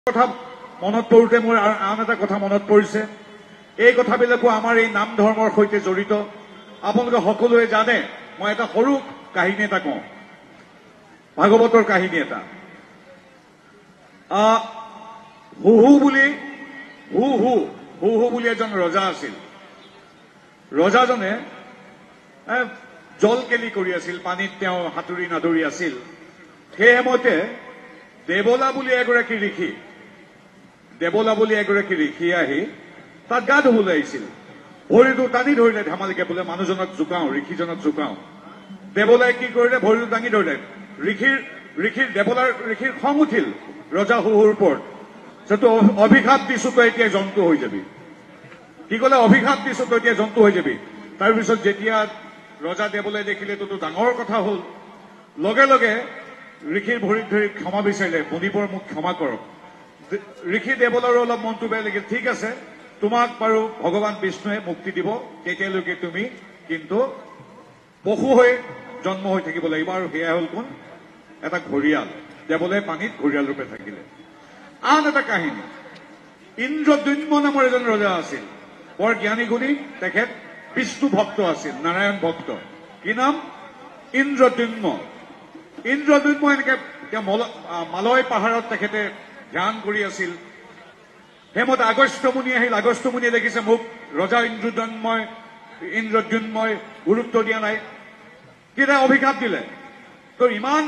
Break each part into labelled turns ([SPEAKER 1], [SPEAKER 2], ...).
[SPEAKER 1] কথা মনত পৰোঁতে মোৰ আন এটা কথা মনত পৰিছে। এই কথাবিলাকো আমাৰ এই নাম ধৰ্মৰ সৈতে জড়িত। আপোনালোকে সকলোৱে জানে, মই এটা সৰু কাহিনী এটা কওঁ, ভাগৱতৰ কাহিনী এটা। হুহু বুলি এজন ৰজা আছিল। ৰজাজনে জল কেলি কৰি আছিল, পানীত তেওঁ সাঁতুৰি নাদুৰি আছিল। সেই সময়তে দেৱলা বুলি এগৰাকী ঋষি আহি তাত গা ধুবলৈ আহিছিল। ভৰিটো টানি ধৰিলে ধেমালিকে, বোলে মানুহজনক জোকাও, ঋষিজনক জোকাও। দেৱলাই কি কৰিলে, ভৰিটো দাঙি ধৰিলে। ঋষিৰ খং উঠিল ৰজা হুহুৰ ওপৰত। সেইটো অভিশাপ দিছো, তই এতিয়া জন্তু হৈ যাবি। কি ক'লে, অভিশাপ দিছো, তই এতিয়া জন্তু হৈ যাবি। তাৰপিছত যেতিয়া ৰজা দেৱলাই দেখিলে এইটোতো ডাঙৰ কথা হ'ল, লগে লগে ঋষিৰ ভৰিত ধৰি ক্ষমা বিচাৰিলে, মুনিবৰ মোক ক্ষমা কৰক। ঋষি দেৱলাৰো অলপ মনটো বেয়া লাগিল। ঠিক আছে, তোমাক বাৰু ভগৱান বিষ্ণুৱে মুক্তি দিব, তেতিয়ালৈকে তুমি কিন্তু পশু হৈ জন্ম হৈ থাকিব লাগিব। আৰু সেয়া হ'ল কোন, এটা ঘৰিয়াল। দেৱলাই পানীত ঘৰিয়াল ৰূপে থাকিলে। আন এটা কাহিনী, ইন্দ্ৰদ্যুম্ন নামৰ এজন ৰজা আছিল, বৰ জ্ঞানী গুণী। তেখেত বিষ্ণু ভক্ত আছিল, নাৰায়ণ ভক্ত। কি নাম, ইন্দ্ৰদ্যুম্ন। এনেকে মালয় পাহাৰত তেখেতে ধ্যান কৰি আছিল। সেইমতে আগস্ত্য মুনি আহিল। আগস্ত্য মুনিয়ে দেখিছে মোক ৰজা ইন্দ্ৰদ্যুম্নই গুৰুত্ব দিয়া নাই, কিবা অভিশাপ দিলে, তই ইমান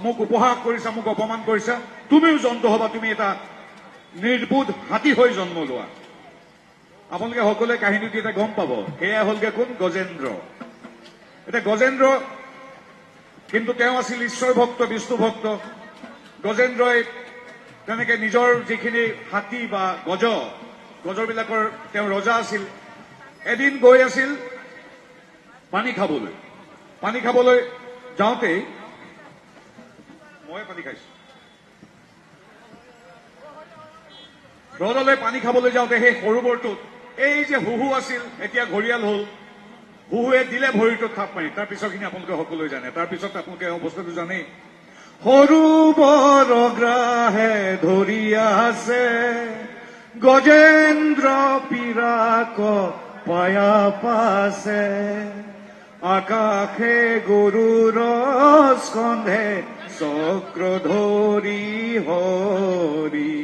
[SPEAKER 1] মোক উপহাস কৰিছা, মোক অপমান কৰিছা, তুমিও জন্তু হবা, তুমি এটা নিৰ্বোধ হাতী হৈ জন্ম লোৱা। আপোনালোকে সকলোৱে কাহিনীটো এটা গম পাব। সেয়া হ'লগে কোন, গজেন্দ্ৰ। এতিয়া গজেন্দ্ৰ কিন্তু তেওঁ আছিল ঈশ্বৰ ভক্ত, বিষ্ণু ভক্ত। গজেন্দ্ৰই তেনেকে নিজৰ যিখিনি হাতী বা গজৰবিলাকৰ তেওঁ ৰজা আছিল। এদিন গৈ আছিল পানী খাবলৈ যাওঁতেই, মই পানী খাইছো, হ্ৰদলৈ পানী খাবলৈ যাওঁতে সেই সৰোবৰটোত এই যে হুহু আছিল, এতিয়া ঘৰিয়াল হ'ল। হুহুৱে দিলে ভৰিটোত থাপ মাৰি। তাৰ পিছৰখিনি আপোনালোকে সকলোৱে জানে। তাৰপিছত আপোনালোকে অৱস্থাটো জানেই। সৰোবৰ গ্ৰাহে ধৰি আছে, গজেন্দ্ৰ পিৰাক পায়া পাছে, আকাশে গৰুৰ স্কন্ধে চক্ৰ ধৰি হৰি।